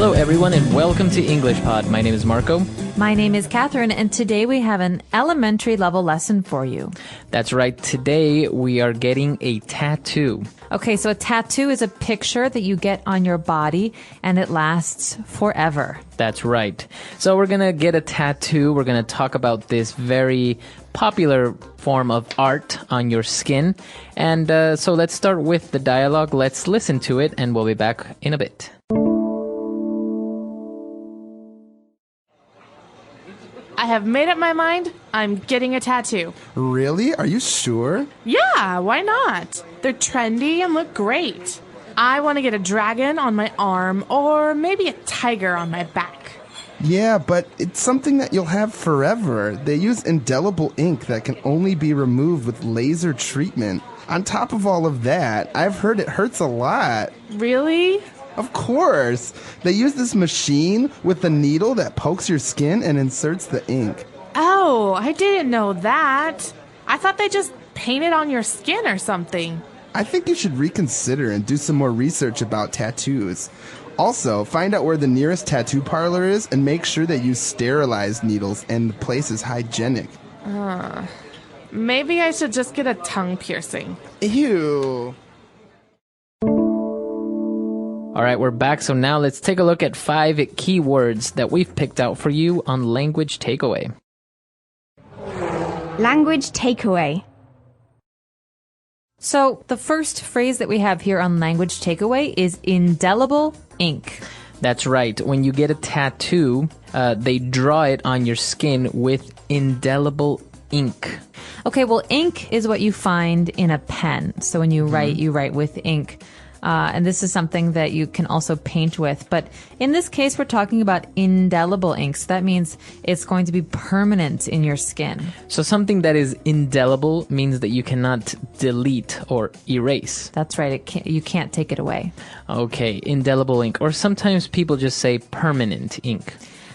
Hello everyone and welcome to English Pod. My name is Marco. My name is Catherine, and today we have an elementary level lesson for you. That's right. Today we are getting a tattoo. Okay, so a tattoo is a picture that you get on your body, and it lasts forever. That's right. So we're going to get a tattoo. We're going to talk about this very popular form of art on your skin. And so let's start with the dialogue. Let's listen to it, and we'll be back in a bit. I have made up my mind. I'm getting a tattoo. Really? Are you sure? Yeah, why not? They're trendy and look great. I want to get a dragon on my arm or maybe a tiger on my back. Yeah, but it's something that you'll have forever. They use indelible ink that can only be removed with laser treatment. On top of all of that, I've heard it hurts a lot. Really? Of course. They use this machine with the needle that pokes your skin and inserts the ink. Oh, I didn't know that. I thought they just painted on your skin or something. I think you should reconsider and do some more research about tattoos. Also, find out where the nearest tattoo parlor is and make sure they use sterilized needles and the place is hygienic. Maybe I should just get a tongue piercing. Ew. All right, we're back. So now let's take a look at 5 key words that we've picked out for you on Language Takeaway. Language takeaway. So the first phrase that we have here on Language Takeaway is indelible ink. That's right. When you get a tattoo, they draw it on your skin with indelible ink. Okay, well, ink is what you find in a pen. So when you write with ink. And this is something that you can also paint with. But in this case, we're talking about indelible ink. So that means it's going to be permanent in your skin. So something that is indelible means that you cannot delete or erase. That's right. You can't take it away. Okay, indelible ink. Or sometimes people just say permanent ink.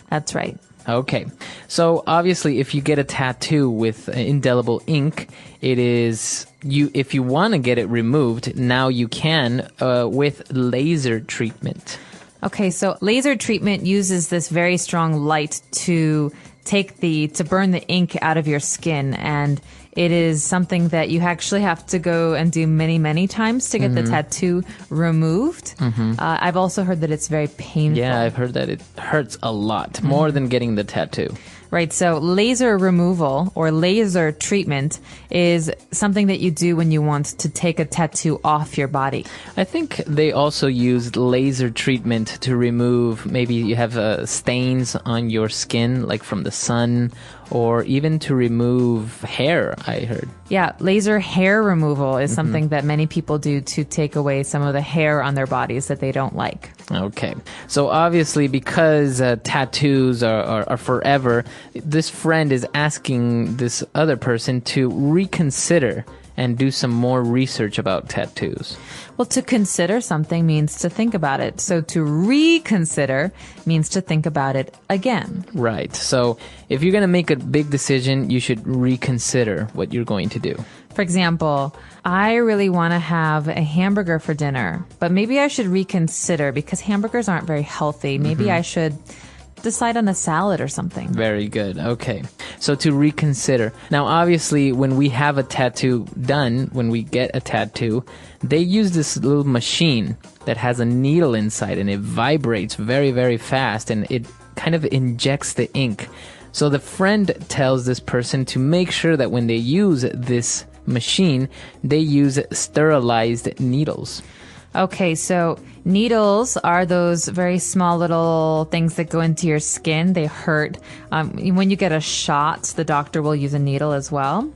That's right. Okay, so obviously if you get a tattoo with indelible ink, it is if you want to get it removed, now you can with laser treatment. Okay, so laser treatment uses this very strong light to burn the ink out of your skin, and it is something that you actually have to go and do many, many times to get the tattoo removed. I've also heard that it's very painful. Yeah, I've heard that it hurts a lot, more than getting the tattoo. Right, so laser removal or laser treatment is something that you do when you want to take a tattoo off your body. I think they also used laser treatment to remove, maybe you have stains on your skin, like from the sun, or even to remove hair, I heard. Yeah, laser hair removal is something that many people do to take away some of the hair on their bodies that they don't like. Okay. So obviously because tattoos are forever, this friend is asking this other person to reconsider and do some more research about tattoos. Well, to consider something means to think about it. So to reconsider means to think about it again. Right. So if you're going to make a big decision, you should reconsider what you're going to do. For example, I really want to have a hamburger for dinner, but maybe I should reconsider because hamburgers aren't very healthy. Maybe I should decide on a salad or something. Very good. Okay. So to reconsider. Now, obviously, when we have a tattoo done, when we get a tattoo, they use this little machine that has a needle inside and it vibrates very, very fast and it kind of injects the ink. So the friend tells this person to make sure that when they use this machine, they use sterilized needles. Okay, so needles are those very small little things that go into your skin. They hurt. When you get a shot, the doctor will use a needle as well.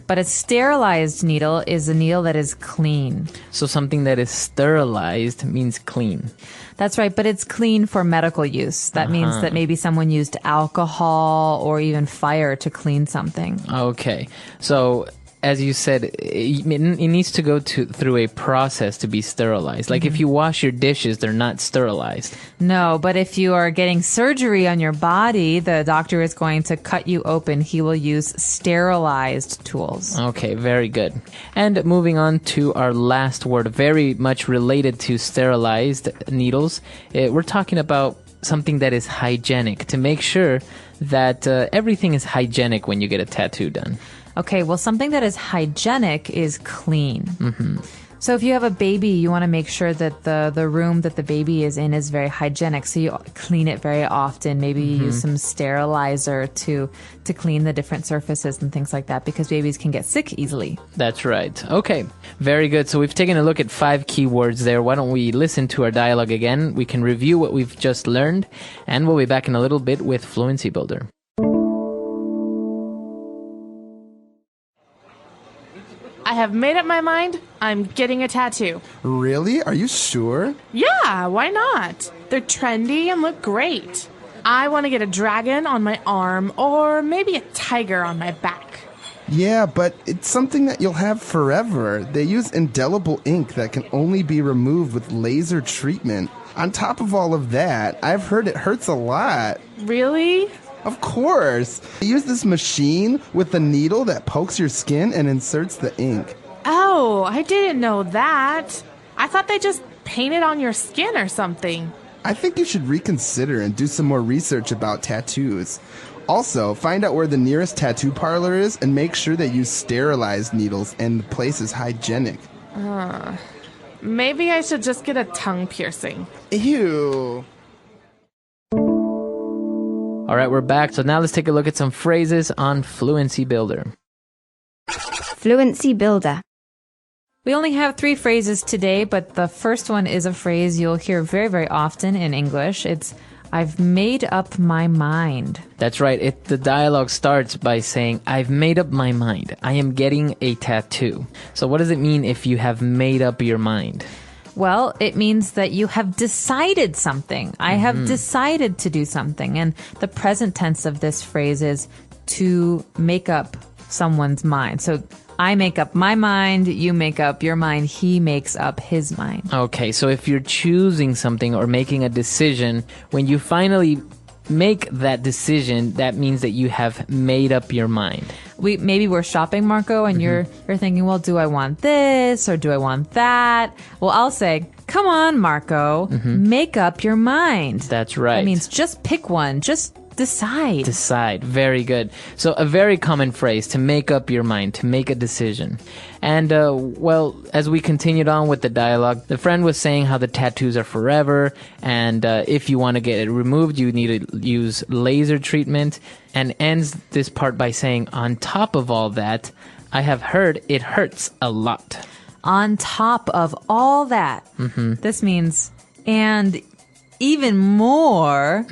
But a sterilized needle is a needle that is clean. So something that is sterilized means clean. That's right, but it's clean for medical use. That means that maybe someone used alcohol or even fire to clean something. Okay, so as you said, it needs to go through a process to be sterilized. Like if you wash your dishes, they're not sterilized. No, but if you are getting surgery on your body, the doctor is going to cut you open. He will use sterilized tools. Okay, very good. And moving on to our last word, very much related to sterilized needles. We're talking about something that is hygienic to make sure that everything is hygienic when you get a tattoo done. Okay, well, something that is hygienic is clean. So if you have a baby, you want to make sure that the room that the baby is in is very hygienic. So you clean it very often. Maybe you use some sterilizer to clean the different surfaces and things like that, because babies can get sick easily. That's right. Okay, very good. So we've taken a look at 5 keywords there. Why don't we listen to our dialogue again? We can review what we've just learned, and we'll be back in a little bit with Fluency Builder. I have made up my mind. I'm getting a tattoo. Really? Are you sure? Yeah, why not? They're trendy and look great. I want to get a dragon on my arm or maybe a tiger on my back. Yeah, but it's something that you'll have forever. They use indelible ink that can only be removed with laser treatment. On top of all of that, I've heard it hurts a lot. Really? Of course. They use this machine with a needle that pokes your skin and inserts the ink. Oh, I didn't know that. I thought they just painted on your skin or something. I think you should reconsider and do some more research about tattoos. Also, find out where the nearest tattoo parlor is and make sure they use sterilized needles and the place is hygienic. Maybe I should just get a tongue piercing. Ew. All right, we're back. So now let's take a look at some phrases on Fluency Builder. Fluency Builder. We only have 3 phrases today, but the first one is a phrase you'll hear very, very often in English. It's, I've made up my mind. That's right. The dialogue starts by saying, I've made up my mind. I am getting a tattoo. So what does it mean if you have made up your mind? Well, it means that you have decided something. I have decided to do something. And the present tense of this phrase is to make up someone's mind. So I make up my mind, you make up your mind, he makes up his mind. Okay, so if you're choosing something or making a decision, when you finally make that decision, that means that you have made up your mind. Maybe we're shopping, Marco, and you're thinking, well, do I want this or do I want that? Well, I'll say, come on, Marco, make up your mind. That's right. That means just pick one, just decide. Decide. Very good. So a very common phrase, to make up your mind, to make a decision. And, well, as we continued on with the dialogue, the friend was saying how the tattoos are forever, and if you want to get it removed, you need to use laser treatment, and ends this part by saying, on top of all that, I have heard it hurts a lot. On top of all that, this means, and even more.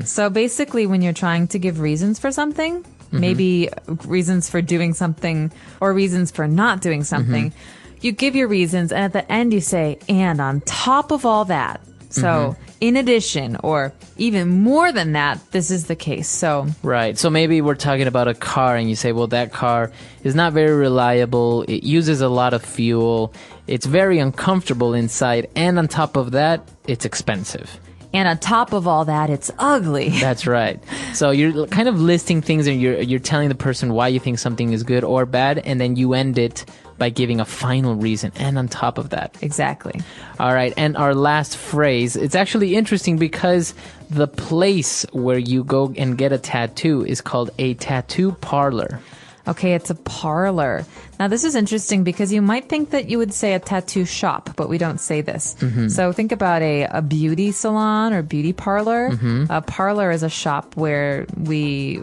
So basically, when you're trying to give reasons for something, maybe reasons for doing something or reasons for not doing something, you give your reasons, and at the end you say, and on top of all that. So in addition, or even more than that, this is the case. So right. So maybe we're talking about a car and you say, well, that car is not very reliable. It uses a lot of fuel. It's very uncomfortable inside. And on top of that, it's expensive. And on top of all that, it's ugly. That's right. So you're kind of listing things and you're telling the person why you think something is good or bad, and then you end it by giving a final reason. And on top of that. Exactly. All right. And our last phrase, it's actually interesting because the place where you go and get a tattoo is called a tattoo parlor. Okay, it's a parlor. Now, this is interesting because you might think that you would say a tattoo shop, but we don't say this. So think about a beauty salon or beauty parlor. A parlor is a shop where we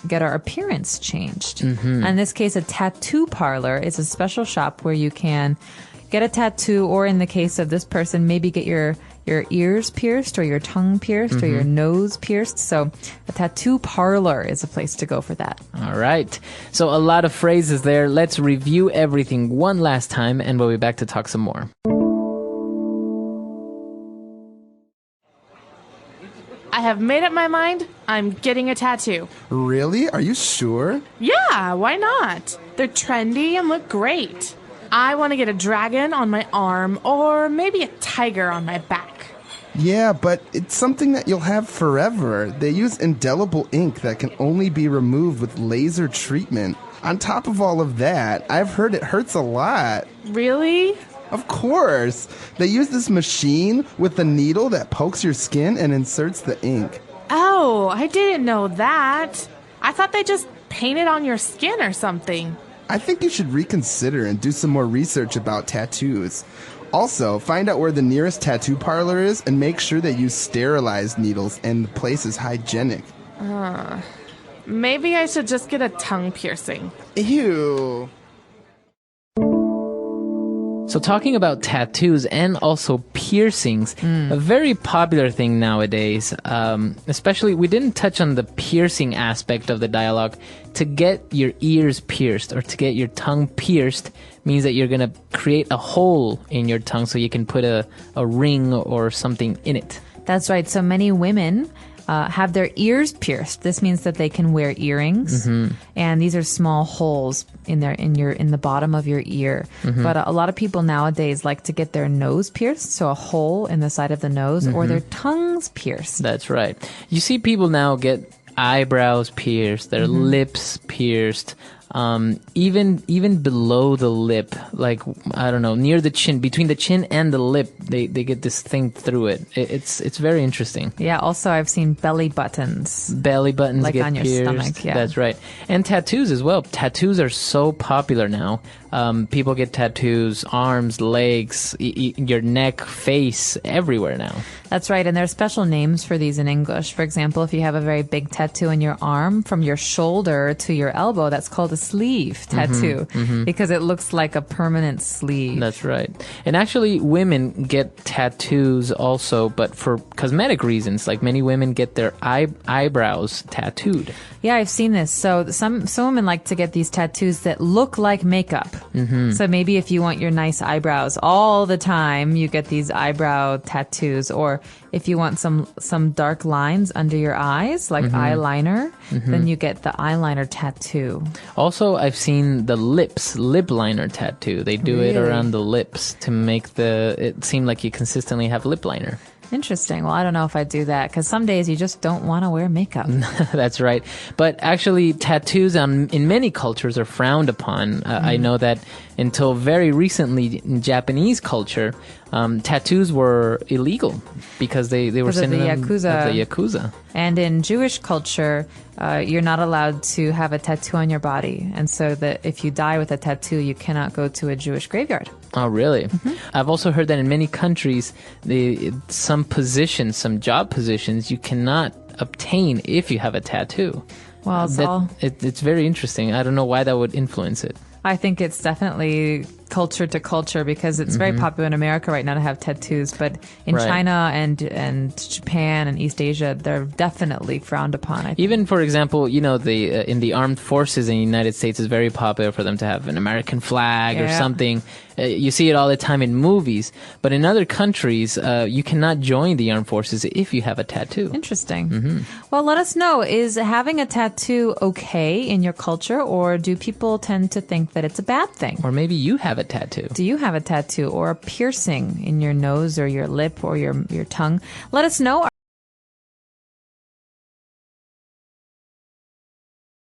get our appearance changed. In this case, a tattoo parlor is a special shop where you can get a tattoo, or in the case of this person, maybe get your ears pierced or your tongue pierced or your nose pierced. So a tattoo parlor is a place to go for that. All right. So a lot of phrases there. Let's review everything one last time and we'll be back to talk some more. I have made up my mind. I'm getting a tattoo. Really? Are you sure? Yeah, why not? They're trendy and look great. I want to get a dragon on my arm or maybe a tiger on my back. Yeah, but it's something that you'll have forever. They use indelible ink that can only be removed with laser treatment. On top of all of that, I've heard it hurts a lot. Really? Of course. They use this machine with a needle that pokes your skin and inserts the ink. Oh, I didn't know that. I thought they just painted on your skin or something. I think you should reconsider and do some more research about tattoos. Also, find out where the nearest tattoo parlor is and make sure they use sterilized needles and the place is hygienic. Maybe I should just get a tongue piercing. Ew. So talking about tattoos and also piercings, a very popular thing nowadays, especially we didn't touch on the piercing aspect of the dialogue. To get your ears pierced or to get your tongue pierced means that you're going to create a hole in your tongue so you can put a ring or something in it. That's right. So many women have their ears pierced. This means that they can wear earrings, and these are small holes in the bottom of your ear. But a lot of people nowadays like to get their nose pierced, so a hole in the side of the nose, or their tongues pierced. That's right. You see people now get eyebrows pierced, their lips pierced. Even below the lip, like, I don't know, near the chin, between the chin and the lip, they get this thing through it. It's very interesting. Yeah, also I've seen belly buttons. Belly buttons like get on your pierced. stomach, yeah. That's right. And tattoos as well. Tattoos are so popular now. People get tattoos, arms, legs, your neck, face, everywhere now. That's right, and there are special names for these in English. For example, if you have a very big tattoo in your arm from your shoulder to your elbow, that's called a sleeve tattoo because it looks like a permanent sleeve. That's right. And actually, women get tattoos also, but for cosmetic reasons. Like many women get their eyebrows tattooed. Yeah, I've seen this. So some women like to get these tattoos that look like makeup. So maybe if you want your nice eyebrows all the time, you get these eyebrow tattoos. Or if you want some dark lines under your eyes, like eyeliner, then you get the eyeliner tattoo. Also, I've seen the lip liner tattoo. They do it around the lips to make it seem like you consistently have lip liner. Interesting. Well, I don't know if I do that because some days you just don't want to wear makeup. That's right. But actually, tattoos in many cultures are frowned upon. I know that until very recently in Japanese culture, tattoos were illegal because they were sending them of the Yakuza. And in Jewish culture, you're not allowed to have a tattoo on your body. And so that if you die with a tattoo, you cannot go to a Jewish graveyard. Oh, really? I've also heard that in many countries, some job positions, you cannot obtain if you have a tattoo. Well, it's very interesting. I don't know why that would influence it. I think it's definitely culture to culture because it's very popular in America right now to have tattoos, but in China and Japan and East Asia, they're definitely frowned upon. I think. Even, for example, in the armed forces in the United States, it's very popular for them to have an American flag or something. You see it all the time in movies, but in other countries, you cannot join the armed forces if you have a tattoo. Interesting. Well, let us know, is having a tattoo okay in your culture, or do people tend to think that it's a bad thing? Or maybe you have a tattoo. Do you have a tattoo or a piercing in your nose or your lip or your tongue? Let us know.